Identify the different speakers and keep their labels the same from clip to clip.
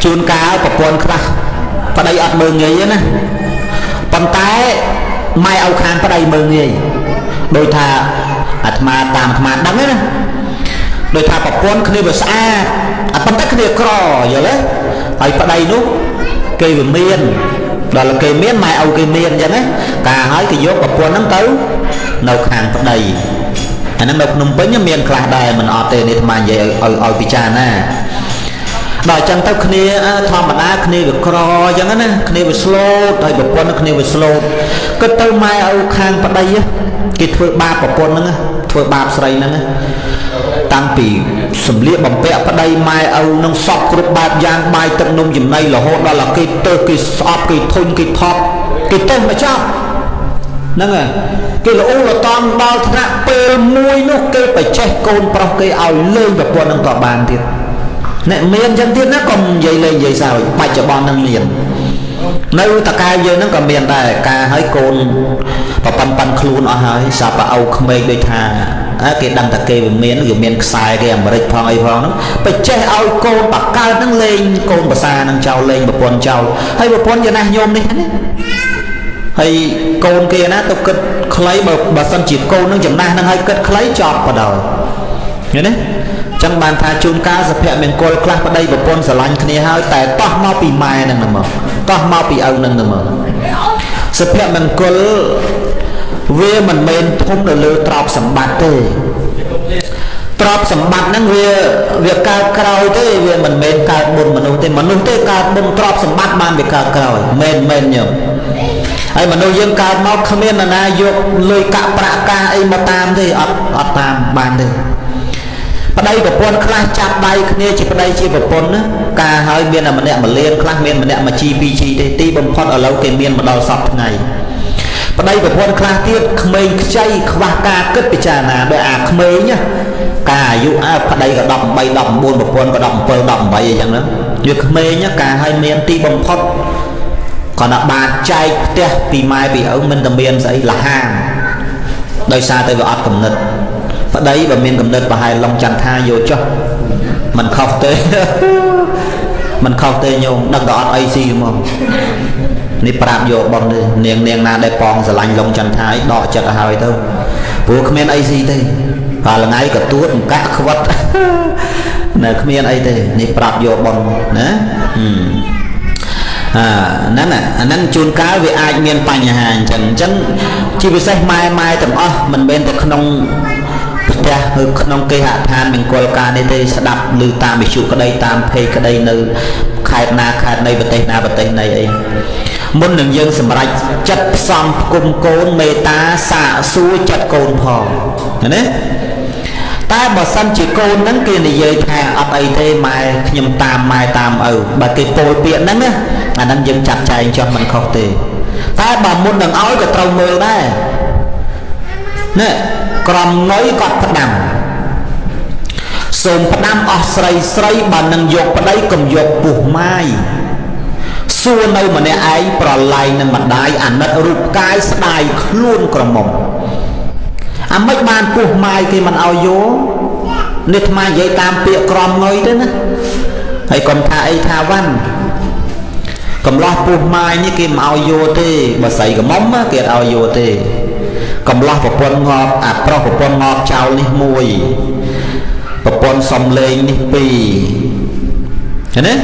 Speaker 1: ជួនកាលប្រពន្ធខ្លះប្តីអត់មើងងាយណាប៉ុន្តែម៉ែឲ្យខាងប្តីមើងងាយដោយថាអាត្មាតាមអាត្មាដឹងណាដោយថាប្រពន្ធគ្នាវាស្អាតប៉ុន្តែគ្នាក្រយល់ទេហើយប្តីនោះគេវាមានដល់គេមានម៉ែឲ្យគេមានអញ្ចឹងណាការហើយគេយកប្រពន្ធហ្នឹងទៅនៅខាងប្តីអាហ្នឹងនៅភ្នំពេញមានខ្លះដែរមិនអត់ទេនេះអាត្មានិយាយឲ្យពិចារណាដល់អញ្ចឹងទៅគ្នាធម្មតាគ្នាវាក្រអញ្ចឹងណាគ្នាវាស្លូតហើយប្រពន្ធគ្នាវាស្លូតគិតទៅម៉ែឲ្យខាងប្តីគេធ្វើបាបប្រពន្ធហ្នឹងធ្វើបាបស្រីហ្នឹងតាំងពីសម្លៀកបំពាក់ប្តីម៉ែឪនឹងសពគ្រប់បែបយ៉ាងបាយទឹកនំចំណីរហូតដល់គេទៅគេស្អប់គេធុញគេថប់គេទៅមកចប់ហ្នឹងហើយគេល្អលតងដល់ថ្នាក់ពេលមួយនោះគេបច្ចេះកូនប្រុសគេឲ្យលេងប្រពន្ធនឹងតបានទៀតអ្នកមានចឹងទៀតណាកុំនិយាយលេងនិយាយសើចបច្ចុប្បន្ននឹងមាននៅតកែយើងហ្នឹងក៏មានដែរការឲ្យកូនប្រប៉ាន់ខ្លួនអស់ហើយសាប់ឲ្យក្មេងដូចថាគេដឹងតែគេវាមានខ្សែគេអាមេរិកផងអីផងហ្នឹងបច្ចេះឲ្យកូនបកើតហ្នឹងលេងកូនភាសាហ្នឹងចោលលេងប្រពន្ធចោលហើយប្រពន្ធយ៉ាងណាញោមនេះណាហើយកូនគេណាទៅគិតខ្លីបើសិនជាកូនហ្នឹងចំណាស់ហ្នឹងហើយគិតខ្លីចប់បដ ឃើញទេចឹងបានថាជួនកាលសុភមង្គលខ្លះប្តីប្រពន្ធស្រឡាញ់គ្នាហើយតែតោះមកពីម៉ែនឹងមកតោះមកពីឪនឹងមកសុភមង្គលវាមិនមែនធំនៅលើទ្រព្យសម្បត្តិទេទ្រព្យសម្បត្តិហ្នឹងវាកើតក្រោយទេវាមិនមែនកើតមុនមនុស្សទេមនុស្សទេកើតមុនទ្រព្យសម្បត្តិបានវាកើតក្រោយមែនញោមហើយមនុស្សយើងកើតមកគ្មាននរណាយកលុយកាក់ប្រាក់ការអីមកតាមទេអត់តាមបានទេប្តីប្រពន្ធខ្លះចាប់ដៃគ្នាជាប្តីជាប្រពន្ធណាការហើយមានតែម្នាក់មួយលានខ្លះមានម្នាក់មួយជីពីរជីទេទីបំផុតឥឡូវគេមានមកដល់សពថ្ងៃប្តីប្រពន្ធខ្លះទៀតក្មេងខ្ចីខ្វះការគិតពិចារណាដោយអាក្មេងណាការអាយុប្តីក៏18 19ប្រពន្ធក៏17 18អីចឹងណាវាក្មេងការហើយមានទីបំផុតគាត់ថាបានចែកផ្ទះពីម៉ែពីឪមិនតែមានស្អីលហាមដោយសារតែវាអត់កំណត់ប្តីបើមានកំណត់ប្រហែលឡុងចន្ទថាយកចុះមិនខុសទេមិនខុសទេញោមដឹងតែអត់អីស៊ីហ្មងនេះប្រាប់យកបងទេនាងណាដែលប៉ងស្រឡាញ់ឡុងចន្ទថាដកចិត្តឲ្យហើយទៅព្រោះគ្មានអីស៊ីទេហើយថ្ងៃក៏ទួតកាក់ខ្វិតនៅគ្មានអីទេនេះប្រាប់យកបងណាហ្នឹងជួនកាលវាអាចមានបញ្ហាអញ្ចឹងជាពិសេសម៉ែទាំងអស់មិនមែនតែក្នុងផ្ទះឬក្នុងគេហដ្ឋានមង្គលការនេះទេស្ដាប់ឮតាមវិទ្យុក្តីតាមเพจក្តីនៅខេត្តណាខេត្តនៃប្រទេសណាប្រទេសណីអីមុននឹងយើងសម្រេចចិត្តផ្សំផ្គុំកូនមេត្តាសាកសួរចិត្តកូនផងណាតែបើសិនជាកូនហ្នឹងគេនិយាយថាអត់អីទេម៉ែខ្ញុំតាមម៉ែតាមឪបើគេពោលពាក្យហ្នឹងណាអាហ្នឹងយើងចាត់ចែងចោះមិនខុសទេតែបើមុននឹងឲ្យក៏ត្រូវមើលដែរណែក្រំងុយគាត់ផ្ដាំសូមផ្ដាំអស់ស្រីបើនឹងយកប្តីកុំយកពោះម៉ាយសួរនៅម្នាក់ឯងប្រឡែងនឹងម្ដាយអាណិតរូបកាយស្ដាយខ្លួនក្រមុំអាមិនបានពោះម៉ាយគេមិនឲ្យយកនេះថ្មនិយាយតាមពាក្យក្រំងុយទេណាហើយកុំថាអីថាវ៉ាន់កំឡោះពោះម៉ាយនេះគេមិនឲ្យយកទេបើស្រីកមុំគេអត់ឲ្យយកទេកំឡោះប្រពន្ធងប់អាប្រុសប្រពន្ធងប់ចោលនេះមួយប្រពន្ធសំលេងនេះពីរឃើញទេ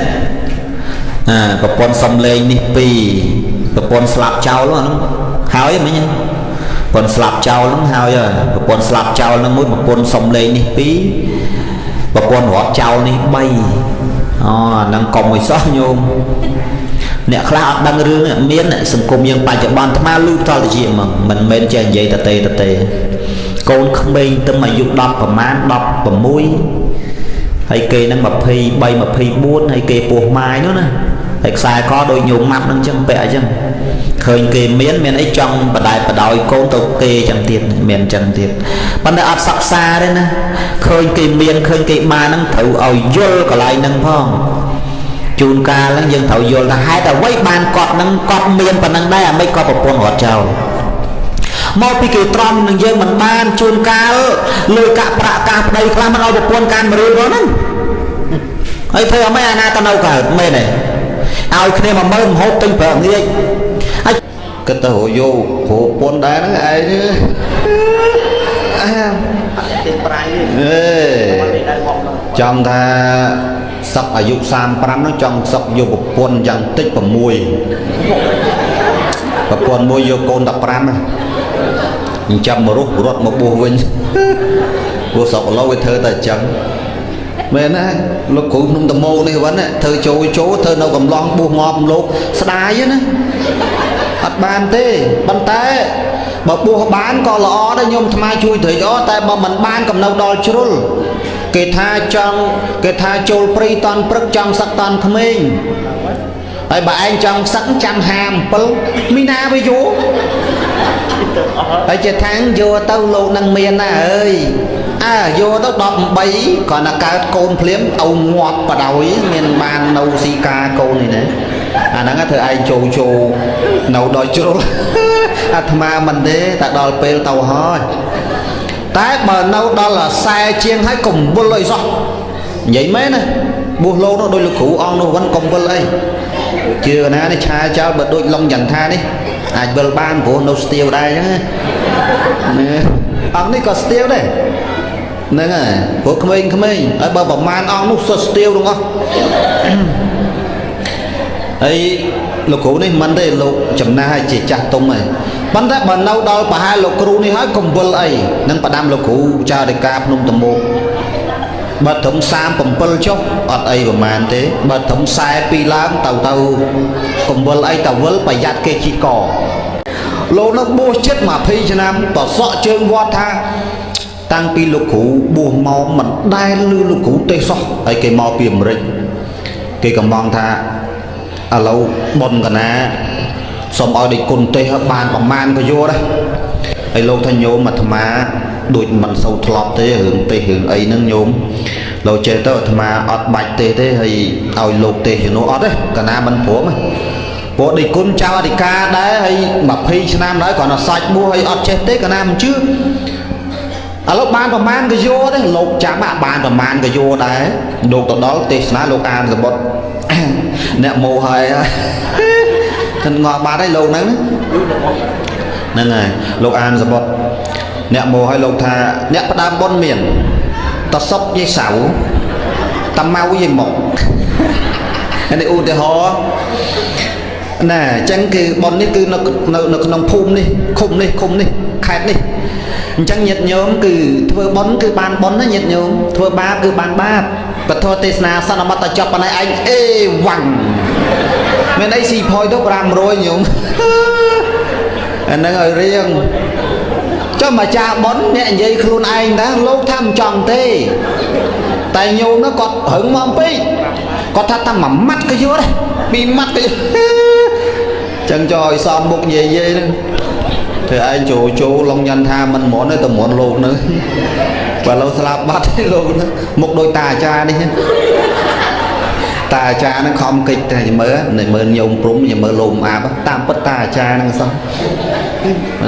Speaker 1: ប្រពន្ធសំលេងនេះពីរប្រពន្ធស្លាប់ចោលហ្នឹងហើយមិញប្រពន្ធស្លាប់ចោលហ្នឹងហើយប្រពន្ធស្លាប់ចោលហ្នឹងមួយប្រពន្ធសំលេងនេះពីរប្រពន្ធរត់ចោលនេះ3ហ្នឹងកុំឲ្យសោះញោមអ្នកខ្លះអត់ដឹងរឿងនេះមានសង្គមយើងបច្ចុប្បន្នថ្មលឺតលជាហ្មងមិនមែនចេះនិយាយតេកូនក្មេងទៅអាយុ10ប្រមាណ16ហើយគេហ្នឹង23 24ហើយគេពោះម៉ាយនោះណាហើយខ្សែកដូចញោមម៉ាត់ហ្នឹងចឹងពាក់អញ្ចឹងឃើញគេមានអីចង់បដែបដោយកូនទៅគេចឹងទៀតមានចឹងទៀតប៉ុន្តែអត់សិក្សាទេណាឃើញគេមានឃើញគេបានហ្នឹងត្រូវឲ្យយល់កន្លែងហ្នឹងផងជួនកាលហ្នឹងយើងត្រូវយល់ថាហេតុអ្វីបានគាត់នឹងគាត់មានប៉ុណ្ណឹងដែរអាមិនគាត់ប្រពន្ធរត់ចោលមកពីគេត្រង់នឹងយើងមិនបានជួនកាលលុយកាក់ប្រាក់ការប្តីខ្លះមិនឲ្យប្រពន្ធការ100ហ្នឹង ហើយធ្វើអីអាណាទៅនៅកើតមែនទេឲ្យគ្នាមកមើលហូបទិញប្រាក់ងាយហើយគិតទៅរយោគ្រូពុនដែរហ្នឹងឯងទេប្រៃចង់ថាសឹកអាយុ35នោះចង់សឹកយកប្រពន្ធយ៉ាងតិច6ប្រពន្ធមួយយកកូន15ណាអញ្ចឹងមករត់មកបួសវិញបួសសក់ឡូវវាធ្វើតែអញ្ចឹងមែនណាលោកគ្រូក្នុងតមោនេះវិញធ្វើចូលធ្វើនៅកំឡងបួសងាប់លោកស្ដាយណាអត់បានទេប៉ុន្តែបើបួសបានក៏ល្អដែរញោមអាត្មាជួយត្រេកអរតែបើមិនបានកំណៅដល់ជ្រុលគេថាចូលព្រីតន់ព្រឹកចង់សឹកតន់ក្មេងហើយបើឯងចង់សឹកចាំ57មីណាវាយកហើយជាថាងយកទៅលោកនឹងមានណាអើយយកទៅ18គ្រាន់តែកើតកូនភ្លាមទៅងាប់បដោយមានបាននៅស៊ីកាកូននេះណាអាហ្នឹងធ្វើឯងចូលនៅដល់ជ្រុលអាត្មាមិនទេតែដល់ពេលទៅហើយតែបើនៅដល់40ជាងហើយកុំវល់អីសោះនិយាយមែនណាបួសលោកនោះដោយលោកគ្រូអង្គនោះវិញកុំវល់អីជឿណានេះឆាចោលបើដូចឡុងចន្ទថានេះអាចវិលបានព្រោះនៅស្ទាវដែរអញ្ចឹងណាអង្គនេះក៏ស្ទាវដែរហ្នឹងហើយព្រោះក្មេងហើយបើប្រមាណអង្គនោះសុទ្ធស្ទាវទាំងអស់ហើយលោកគ្រូនេះមិនទេលោកចំណាស់ឲ្យជាចាស់ទុំហើយប៉ុន្តែបើនៅដល់ប្រហែលលោកគ្រូនេះហើយកុំវល់អីនឹងផ្ដាំលោកគ្រូចារិកាភ្នំតមោកបើត្រឹម37ចុះអត់អីប្រហែលទេបើត្រឹម42ឡើងទៅកុំវល់អីទៅវល់ប្រយ័ត្នគេជីកលោកនៅបួសចិត្ត20ឆ្នាំប្រសក់ជើងវត្តថាតាំងពីលោកគ្រូបួសមកមិនដែលឮលោកគ្រូទេសោះហើយគេមកពីអាមេរិកគេកំងថាឥឡូវប៉ុនកណាសូមឲ្យដេកគុណទេសបានប្រមាណក៏យកដែរហើយលោកថាញោមអាត្មាដូចមិនសូវធ្លាប់ទេរឿងទេសរឿងអីហ្នឹងញោមលោកចេះទៅអាត្មាអត់បាច់ទេហើយឲ្យលោកទេសជំនួសអត់ទេកណាមិនព្រមទេព្រោះដេកគុណចៅអធិការដែរហើយ20ឆ្នាំហើយគ្រាន់តែសាច់បួសហើយអត់ចេះទេកណាមិនជឿឥឡូវបានប្រមាណក៏យកទេលោកចាំបានប្រមាណក៏យកដែរលោកទៅដល់ទេសនាលោកអានសបុតអ្នកមោហើយท่านงอបាត់ហើយលោកហ្នឹងហើយលោកអានសបុតអ្នកមោឲ្យលោកថាអ្នកផ្ដើមបុណ្យមានតសុបយាយសៅតម៉ៅយាយមកនេះឧទាហរណ៍ណាអញ្ចឹងគឺបុណ្យនេះគឺនៅក្នុងភូមិនេះឃុំនេះខេត្តនេះអញ្ចឹងញាតិញោមគឺធ្វើបុណ្យគឺបានបុណ្យណាញាតិញោមធ្វើបាបគឺបានបាបពធទេសនាសន្មតតែចប់ប៉ុណ្ណេះឯងអេវ៉ាំងមានអីស៊ីផយទៅ500ញោមអាហ្នឹងឲ្យរៀងចុះមកចាបុណ្យអ្នកនិយាយខ្លួនឯងតាលោកថាមិនចង់ទេតែញោមនោះគាត់ហឹងមកពេកគាត់ថាតែមួយម៉ាត់ក៏យកដែរពីរម៉ាត់ក៏យកចឹងចុះឲ្យសមមុខនិយាយហ្នឹងធ្វើឯងចូលឡុងញ៉ាន់ថាមិនហ្មន់ទេតែហ្មន់លោកហ្នឹងបើលោកស្លាប់បាត់ទេលោកហ្នឹងមុខដូចតាអាចារ្យនេះតាអាចារ្យហ្នឹងខំកិច្ចតែមើលញោមព្រំមើលលោមអាបតាមពិតតាអាចារ្យហ្នឹងសោះ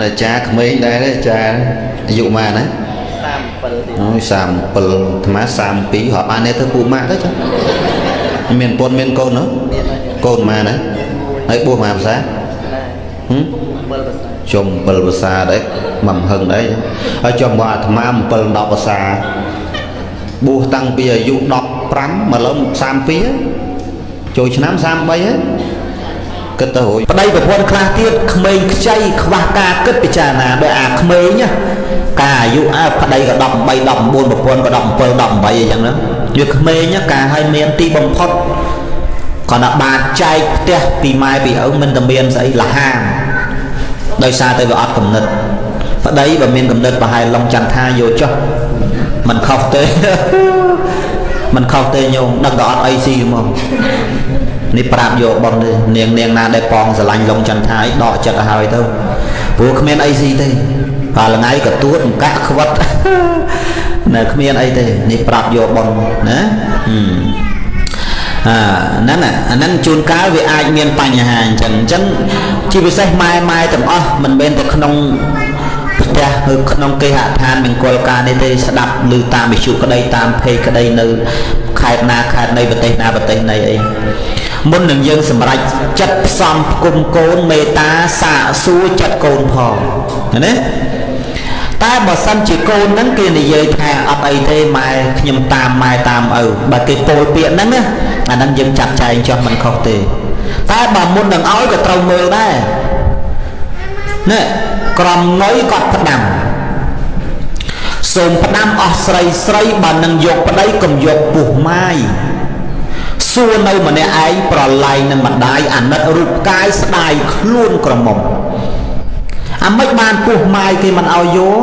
Speaker 1: អាចារ្យក្មេងដែរអាចារ្យអាយុប៉ុន្មានណា37អូយ37អាត្មា32ហត់បានទេធ្វើពូម៉ាក់ទៅចឹងមានពុនមានកូននោះកូនប៉ុន្មានណាហើយបួសមកភាសាជុំ7ភាសាដែរមិនហឹងដែរហើយចំមកអាត្មា7 10ភាសាបួសតាំងពីអាយុ15មកឡើង32ចូលឆ្នាំ33ហើយគិតទៅរួយប្តីប្រពន្ធខ្លះទៀតក្មេងខ្ចីខ្វះការគិតពិចារណាដោយអាក្មេងការអាយុប្តីក៏18 19ប្រពន្ធក៏17 18អីចឹងហ្នឹងវាក្មេងការឲ្យមានទីបំផុតក៏ដល់បានចែកផ្ទះពីម៉ែពីឪមិនតែមានស្អីលហាមដោយសារតែវាអត់កំណត់ប្តីបើមានកំណត់ប្រហែលឡុងចន្ទថាយកចុះមិនខុសទេមិនខុសទេញោមដឹងតែអត់អីស៊ីហ្មងនេះប្រាប់យកបងទេនាងណាដែលប៉ងស្រឡាញ់ឡុងចន្ទថាឲ្យដកចិត្តឲ្យទៅព្រោះគ្មានអីស៊ីទេហើយថ្ងៃក៏ទួតកាក់ខ្វិតនៅគ្មានអីទេនេះប្រាប់យកបងណាហ្នឹងជួនកាលវាអាចមានបញ្ហាអញ្ចឹងជាពិសេសម៉ែទាំងអស់មិនមែនតែក្នុងផ្ទះឬក្នុងគេហដ្ឋានមង្គលការនេះទេស្ដាប់ឮតាមវិទ្យុក្តីតាមเพจក្តីនៅ ខេត្តណាខេត្តនៃប្រទេសណាប្រទេសនៃអីមុននឹងយើងសម្រេចចិត្តផ្សំគុំកូនមេត្តាសាកសួរចិត្តកូនផងណាតែបើសិនជាកូនហ្នឹងគេនិយាយថាអត់អីទេម៉ែខ្ញុំតាមម៉ែតាមឪបើគេពោលពាក្យហ្នឹងណាអាហ្នឹងយើងចាត់ចែងចោះមិនខុសទេតែបើមុននឹងឲ្យក៏ត្រូវមើលដែរណែក្រំងុយគាត់ផ្ដាំសូមផ្ដាំអស់ស្រីស្រីបើនឹងយកប្តីកុំយកពុះម៉ាយសួរនៅម្នាក់ឯងប្រឡែងនឹងម្ដាយអាណិតរូបកាយស្ដាយខ្លួនក្រមុំអាមិនបានពុះម៉ាយគេមិនឲ្យយក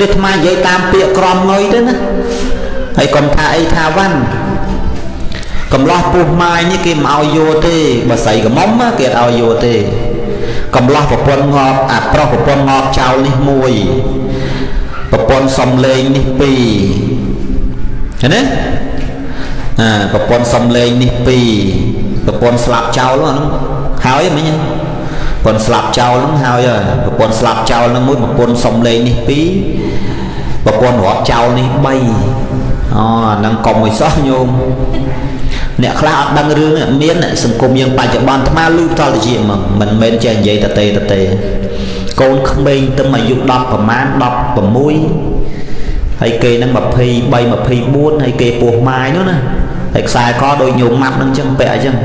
Speaker 1: នេះអាត្មានិយាយតាមពាក្យក្រំងុយទៅណាហើយកុំថាអីថាវ៉ាន់កំឡោះពុះម៉ាយនេះគេមិនឲ្យយកទេបើស្រីក្រមុំគេអត់ឲ្យយកទេកំឡោះប្រពន្ធងប់អាប្រុសប្រពន្ធងប់ចោលនេះមួយប្រពន្ធសំលេងនេះពីរឃើញទេប្រពន្ធសំលេងនេះពីរប្រពន្ធស្លាប់ចោលហ្នឹងហើយមិញប្រពន្ធស្លាប់ចោលហ្នឹងហើយប្រពន្ធស្លាប់ចោលហ្នឹងមួយប្រពន្ធសំលេងនេះពីរប្រពន្ធរត់ចោលនេះ3ហ្នឹងកុំឲ្យសោះញោមអ្នកខ្លះអត់ដឹងរឿងមានសង្គមយើងបច្ចុប្បន្នអាត្មាលឺតលជាមកមិនមែនចេះនិយាយតេកូនក្មេងទៅអាយុ10ប្រមាណ16ហើយគេនឹង23 24ហើយគេពោះម៉ាយនោះណាហើយខ្សែកដូចញោមម៉ាប់នឹងចឹងពាក់អញ្ចឹង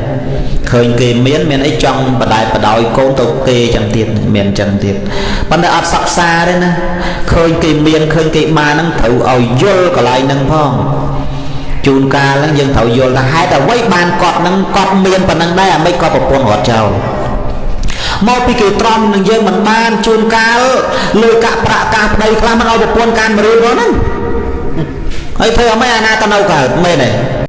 Speaker 1: ឃើញគេមានអីចង់បដែបដោយកូនទៅគេចឹងទៀតមានចឹងទៀតប៉ុន្តែអត់សិក្សាទេណាឃើញគេមានឃើញគេបានហ្នឹងត្រូវឲ្យយល់កន្លែងហ្នឹងផងជួនកាលហ្នឹងយើងត្រូវយល់ថាហេតុអ្វីបានគាត់ហ្នឹងគាត់មានប៉ុណ្ណឹងដែរអាមិនគាត់ប្រពន្ធរត់ចោលមកពីគេត្រង់នឹងយើងមិនបានជួនកាលលើកាក់ប្រាក់ការប្តីខ្លះមិនឲ្យប្រពន្ធការមរឿនហ្នឹងហើយធ្វើអីអាណាទៅនៅកើតមែនទេ